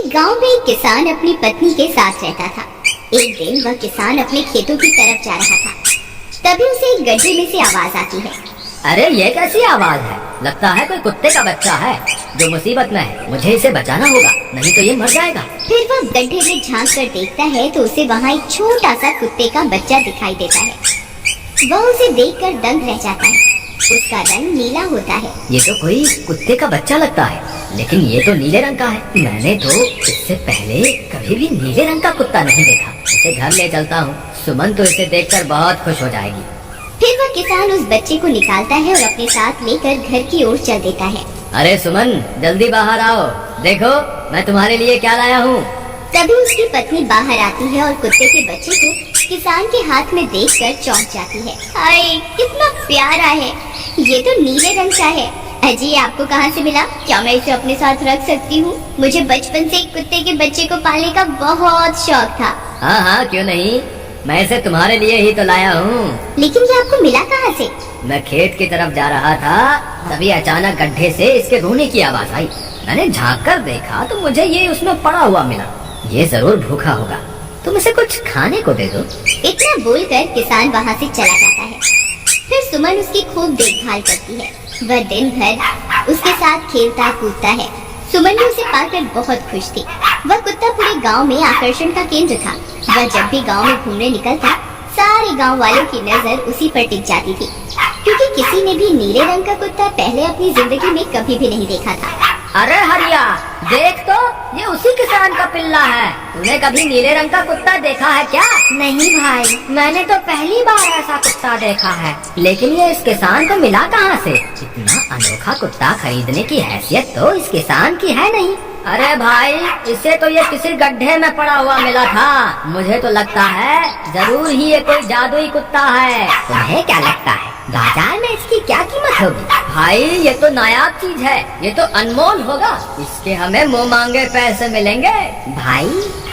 गांव में एक किसान अपनी पत्नी के साथ रहता था। एक दिन वह किसान अपने खेतों की तरफ जा रहा था, तभी उसे एक गड्ढे में से आवाज आती है। अरे ये कैसी आवाज है? लगता है कोई कुत्ते का बच्चा है जो मुसीबत में है। मुझे इसे बचाना होगा, नहीं तो ये मर जाएगा। फिर वह गड्ढे में झांक कर देखता है तो उसे वहाँ एक छोटा सा कुत्ते का बच्चा दिखाई देता है। वह उसे देखकर दंग रह जाता है। उसका रंग नीला होता है। ये तो कोई कुत्ते का बच्चा लगता है, लेकिन ये तो नीले रंग का है। मैंने तो इससे पहले कभी भी नीले रंग का कुत्ता नहीं देखा। इसे घर ले चलता हूँ, सुमन तो इसे देखकर बहुत खुश हो जाएगी। फिर वह किसान उस बच्चे को निकालता है और अपने साथ लेकर घर की ओर चल देता है। अरे सुमन, जल्दी बाहर आओ, देखो मैं तुम्हारे लिए क्या लाया हूँ। तभी उसकी पत्नी बाहर आती है और कुत्ते के बच्चे को किसान के हाथ में देखकर चौंक जाती है। हाय, कितना प्यारा है, ये तो नीले रंग का है। अजी, आपको कहाँ से मिला? क्या मैं इसे अपने साथ रख सकती हूँ? मुझे बचपन से एक कुत्ते के बच्चे को पालने का बहुत शौक था। हाँ हाँ, क्यों नहीं, मैं इसे तुम्हारे लिए ही तो लाया हूँ। लेकिन ये आपको मिला कहाँ से? मैं खेत की तरफ जा रहा था, तभी अचानक गड्ढे से इसके रोने की आवाज आई। मैंने झांक कर देखा तो मुझे ये उसमें पड़ा हुआ मिला। ये जरूर भूखा होगा, तुम इसे कुछ खाने को दे दो। इतना बोलकर किसान वहाँ से चला जाता है। फिर सुमन उसकी खूब देखभाल करती है। वह दिन भर उसके साथ खेलता कूदता है। सुमन भी उसे पाकर बहुत खुश थी। वह कुत्ता पूरे गांव में आकर्षण का केंद्र था। वह जब भी गांव में घूमने निकलता, सारे गांव वालों की नजर उसी पर टिक जाती थी, क्योंकि किसी ने भी नीले रंग का कुत्ता पहले अपनी जिंदगी में कभी भी नहीं देखा था। अरे हरिया, देख तो, ये उसी किसान का पिल्ला है। तूने कभी नीले रंग का कुत्ता देखा है क्या? नहीं भाई, मैंने तो पहली बार ऐसा कुत्ता देखा है। लेकिन ये इस किसान को मिला कहाँ से? इतना अनोखा कुत्ता खरीदने की हैसियत तो इस किसान की है नहीं। अरे भाई, इसे तो ये किसी गड्ढे में पड़ा हुआ मिला था। मुझे तो लगता है जरूर ही ये कोई जादुई कुत्ता है। तुम्हें क्या लगता है बाजार में इसकी क्या कीमत होगी? भाई, ये तो नायाब चीज है, ये तो अनमोल होगा। इसके हमें मुँह मांगे पैसे मिलेंगे। भाई,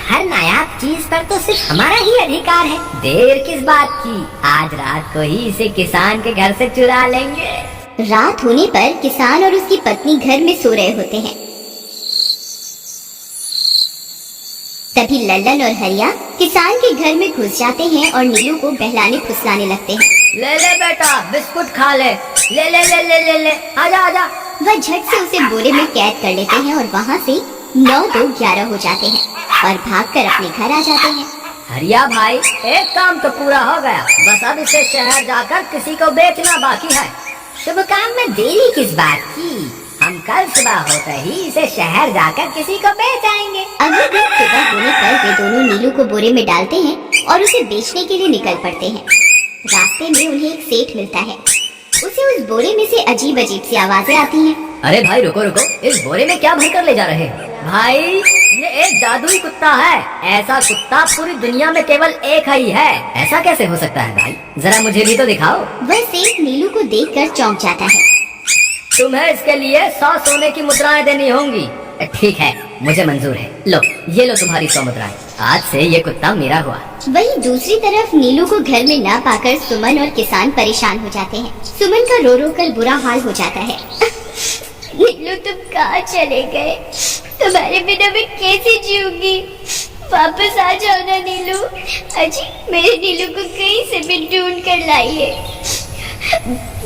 हर नायाब चीज पर तो सिर्फ हमारा ही अधिकार है। देर किस बात की, आज रात को ही इसे किसान के घर से चुरा लेंगे। रात होने पर किसान और उसकी पत्नी घर में सो रहे होते हैं। तभी लल्लन और हरिया किसान के घर में घुस जाते हैं और नीलू को बहलाने फुसलाने लगते हैं। ले ले बेटा, बिस्कुट खा ले। ले ले ले ले ले ले, आजा आजा। वह झट से उसे बोरे में कैद कर लेते हैं और वहाँ से 9 2 11 हो जाते हैं और भागकर अपने घर आ जाते हैं। हरिया भाई, एक काम तो पूरा हो गया, बस अब इसे शहर जाकर किसी को बेचना बाकी है। शुभ काम में देरी किस बात की? हम कल सुबह होते ही इसे शहर जाकर किसी को बेच आएंगे। अगले दिन सुबह होने पर वे दोनों नीलू को बोरे में डालते हैं और उसे बेचने के लिए निकल पड़ते हैं। रास्ते में उन्हें एक सेठ मिलता है। उसे उस बोरे में से अजीब अजीब सी आवाजें आती हैं। अरे भाई रुको रुको, इस बोरे में क्या भर कर ले जा रहे हैं? भाई, ये एक जादुई कुत्ता है। ऐसा कुत्ता पूरी दुनिया में केवल एक ही है। ऐसा कैसे हो सकता है भाई? जरा मुझे भी तो दिखाओ। वह सेठ नीलू को देखकर चौंक जाता है। तुम्हें इसके लिए 100 सोने की मुद्राएं देनी होंगी। ठीक है, मुझे मंजूर है। लो, ये लो तुम्हारी 100 मुद्राएं। आज से ये कुत्ता मेरा हुआ। वहीं दूसरी तरफ नीलू को घर में न पाकर सुमन और किसान परेशान हो जाते हैं। सुमन का रो रो कर बुरा हाल हो जाता है। नीलू, तुम कहाँ चले गए? तुम्हारे बिना मैं कैसे जीऊंगी? वापस आ जाओ ना नीलू। अजी, मेरे नीलू को कहीं से भी ढूंढ कर लाइए।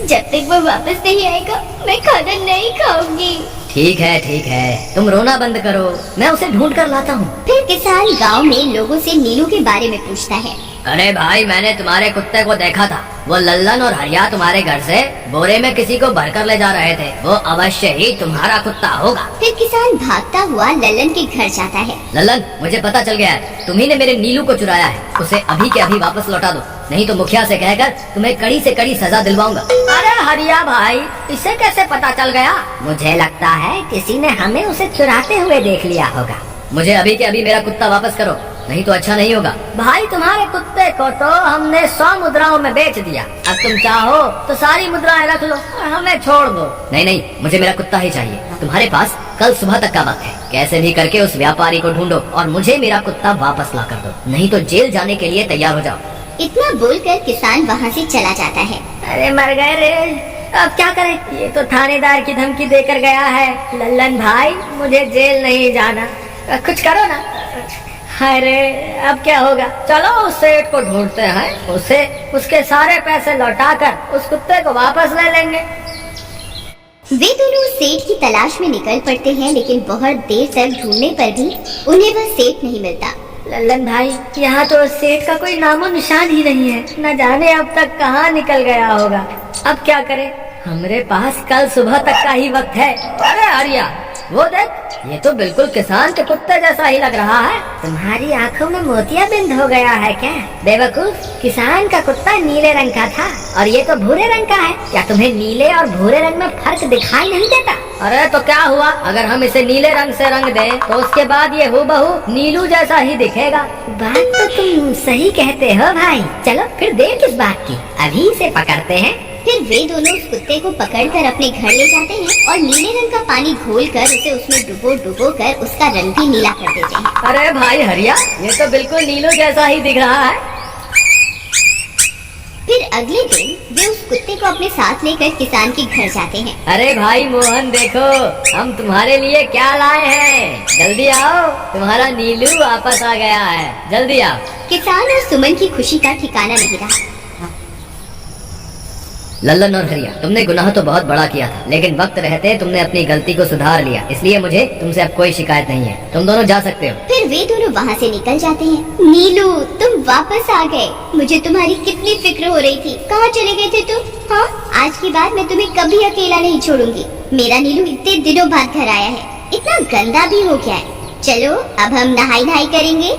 जब तक वो वापस नहीं आएगा मैं खाना नहीं खाऊंगी। ठीक है, तुम रोना बंद करो, मैं उसे ढूंढ कर लाता हूँ। फिर किसान गांव में लोगों से नीलू के बारे में पूछता है। अरे भाई, मैंने तुम्हारे कुत्ते को देखा था। वो लल्लन और हरिया तुम्हारे घर से बोरे में किसी को भरकर ले जा रहे थे। वो अवश्य ही तुम्हारा कुत्ता होगा। फिर किसान भागता हुआ लल्लन के घर जाता है। लल्लन, मुझे पता चल गया है, तुम्ही ने मेरे नीलू को चुराया है। उसे अभी के अभी वापस लौटा दो, नहीं तो मुखिया से कहकर तुम्हें कड़ी से कड़ी सजा दिलवाऊंगा। अरे हरिया भाई, इसे कैसे पता चल गया? मुझे लगता है किसी ने हमें उसे चुराते हुए देख लिया होगा। मुझे अभी के अभी मेरा कुत्ता वापस करो, नहीं तो अच्छा नहीं होगा। भाई, तुम्हारे कुत्ते को तो हमने 100 मुद्राओं में बेच दिया। अब तुम चाहो तो सारी मुद्राएं रख लो और हमें छोड़ दो। नहीं, मुझे मेरा कुत्ता ही चाहिए। तुम्हारे पास कल सुबह तक का वक्त है। कैसे भी करके उस व्यापारी को ढूंढो और मुझे मेरा कुत्ता वापस ला कर दो, नहीं तो जेल जाने के लिए तैयार हो जाओ। इतना बोलकर किसान वहाँ से चला जाता है। अरे मर गए रे, अब क्या करें? ये तो थानेदार की धमकी देकर गया है। लल्लन भाई, मुझे जेल नहीं जाना, कुछ करो ना। अरे अब क्या होगा, चलो उस सेठ को ढूंढते हैं, उसे उसके सारे पैसे लौटाकर उस कुत्ते को वापस ले लेंगे। वे दोनों सेठ की तलाश में निकल पड़ते हैं, लेकिन बहुत देर तक ढूंढने पर भी उन्हें वह सेठ नहीं मिलता। लल्लन भाई, यहाँ तो सेठ का कोई नामो निशान ही नहीं है, न जाने अब तक कहाँ निकल गया होगा। अब क्या करें, हमारे पास कल सुबह तक का ही वक्त है। अरे आर्या, वो देख, ये तो बिल्कुल किसान के कुत्ते जैसा ही लग रहा है। तुम्हारी आंखों में मोतियाबिंद हो गया है क्या बेवकूफ? किसान का कुत्ता नीले रंग का था और ये तो भूरे रंग का है। क्या तुम्हें नीले और भूरे रंग में फर्क दिखाई नहीं देता? अरे तो क्या हुआ, अगर हम इसे नीले रंग से रंग दें तो उसके बाद ये हूबहू नीलू जैसा ही दिखेगा। बात तो तुम सही कहते हो भाई। चलो फिर देर किस बात की, अभी इसे पकड़ते हैं। फिर वे दोनों उस कुत्ते को पकड़कर अपने घर ले जाते हैं और नीले रंग का पानी घोलकर उसे उसमें डुबो कर उसका रंग भी नीला कर देते हैं। अरे भाई हरिया, ये तो बिल्कुल नीलू जैसा ही दिख रहा है। फिर अगले दिन वे उस कुत्ते को अपने साथ लेकर किसान के घर जाते हैं। अरे भाई मोहन, देखो हम तुम्हारे लिए क्या लाए हैं, जल्दी आओ, तुम्हारा नीलू वापस आ गया है, जल्दी आओ। किसान और सुमन की खुशी का ठिकाना नहीं रहा। लल्लन और हरिया, तुमने गुनाह तो बहुत बड़ा किया था, लेकिन वक्त रहते तुमने अपनी गलती को सुधार लिया, इसलिए मुझे तुमसे अब कोई शिकायत नहीं है। तुम दोनों जा सकते हो। फिर वे दोनों वहाँ से निकल जाते हैं। नीलू, तुम वापस आ गए, मुझे तुम्हारी कितनी फिक्र हो रही थी। कहाँ चले गए थे तुम? हाँ, आज के बाद मैं तुम्हें कभी अकेला नहीं छोड़ूंगी। मेरा नीलू इतने दिनों बाद घर आया है, इतना गंदा भी हो गया है। चलो अब हम नहाई करेंगे।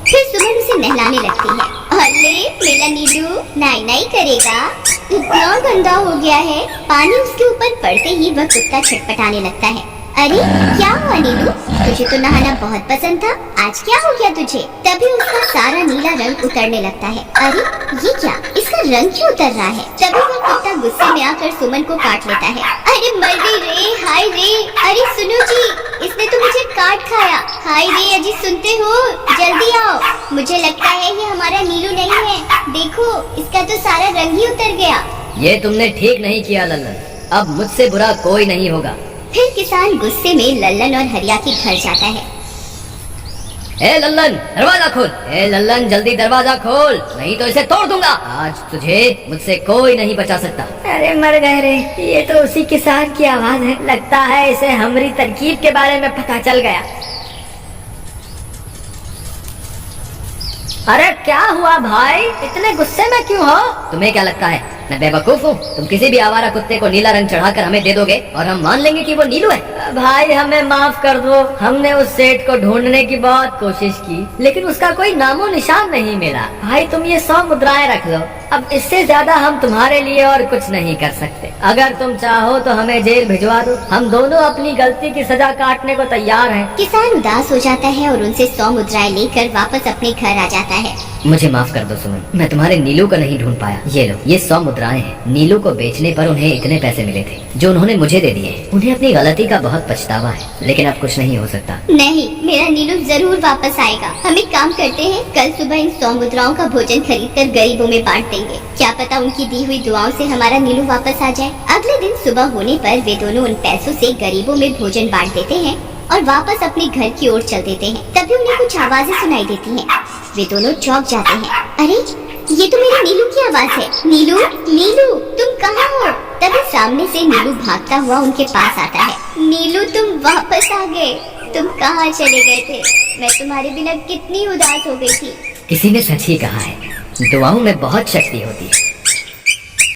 फिर सुमन उसे नहलाने लगती है। अरे मेरा नीलू नाई करेगा, इतना गंदा हो गया है। पानी उसके ऊपर पड़ते ही वह कुत्ता छटपटाने लगता है। अरे क्या हुआ नीलू, तुझे तो नहाना बहुत पसंद था, आज क्या हो गया तुझे? तभी उसका सारा नीला रंग उतरने लगता है। अरे ये क्या, इसका रंग क्यों उतर रहा है? तभी वह कुत्ता गुस्से में आकर सुमन को काट लेता है। अरे मर गई रे, हाय रे। अरे सुनो जी, इसने तो मुझे काट खाया। हाय रे अजी, सुनते हो? जल्दी आओ, मुझे लगता है ये हमारा नीलू नहीं है। देखो, इसका तो सारा रंग ही उतर गया। ये तुमने ठीक नहीं किया लल्लन, अब मुझसे बुरा कोई नहीं होगा। फिर किसान गुस्से में लल्लन और हरिया के घर जाता है। ए लल्लन, दरवाजा खोल। ए लल्लन, जल्दी दरवाजा खोल, नहीं तो इसे तोड़ दूंगा। आज तुझे मुझसे कोई नहीं बचा सकता। अरे मर गए रे, ये तो उसी किसान की आवाज है। लगता है इसे हमारी तरकीब के बारे में पता चल गया। अरे क्या हुआ भाई, इतने गुस्से में क्यों हो? तुम्हें क्या लगता है मैं बेवकूफ हूँ? तुम किसी भी आवारा कुत्ते को नीला रंग चढ़ाकर हमें दे दोगे और हम मान लेंगे कि वो नीलू है? भाई हमें माफ कर दो, हमने उस सेठ को ढूंढने की बहुत कोशिश की, लेकिन उसका कोई नामो निशान नहीं मिला। भाई तुम ये 100 मुद्राएं रख लो, अब इससे ज्यादा हम तुम्हारे लिए और कुछ नहीं कर सकते। अगर तुम चाहो तो हमें जेल भिजवा दो, हम दोनों अपनी गलती की सजा काटने को तैयार हैं। किसान उदास हो जाता है और उनसे 100 मुद्राएं लेकर वापस अपने घर आ जाता है। मुझे माफ कर दो सुमन, मैं तुम्हारे नीलू को नहीं ढूंढ पाया। ये लो, ये 100 मुद्राएं हैं। नीलू को बेचने पर उन्हें इतने पैसे मिले थे जो उन्होंने मुझे दे दिए। उन्हें अपनी गलती का बहुत पछतावा है, लेकिन अब कुछ नहीं हो सकता। नहीं, मेरा नीलू जरूर वापस आएगा। हम एक काम करते हैं, कल सुबह इन 100 मुद्राओं का भोजन खरीदकर गरीबों में बांट देंगे। क्या पता उनकी दी हुई दुआओं से हमारा नीलू वापस आ जाए। अगले दिन सुबह होने पर वे दोनों उन पैसों से गरीबों में भोजन बांट देते हैं और वापस अपने घर की ओर चल देते हैं। तभी उन्हें कुछ आवाजें सुनाई देती हैं। वे दोनों चौंक जाते हैं। अरे ये तो मेरे नीलू की आवाज है। नीलू, नीलू तुम कहाँ हो? तभी सामने से नीलू भागता हुआ उनके पास आता है। नीलू तुम वापस आ गए, तुम कहाँ चले गए थे? मैं तुम्हारे बिना कितनी उदास हो गई थी। किसी ने सच ही कहा है, दुआओं में बहुत शक्ति होती है।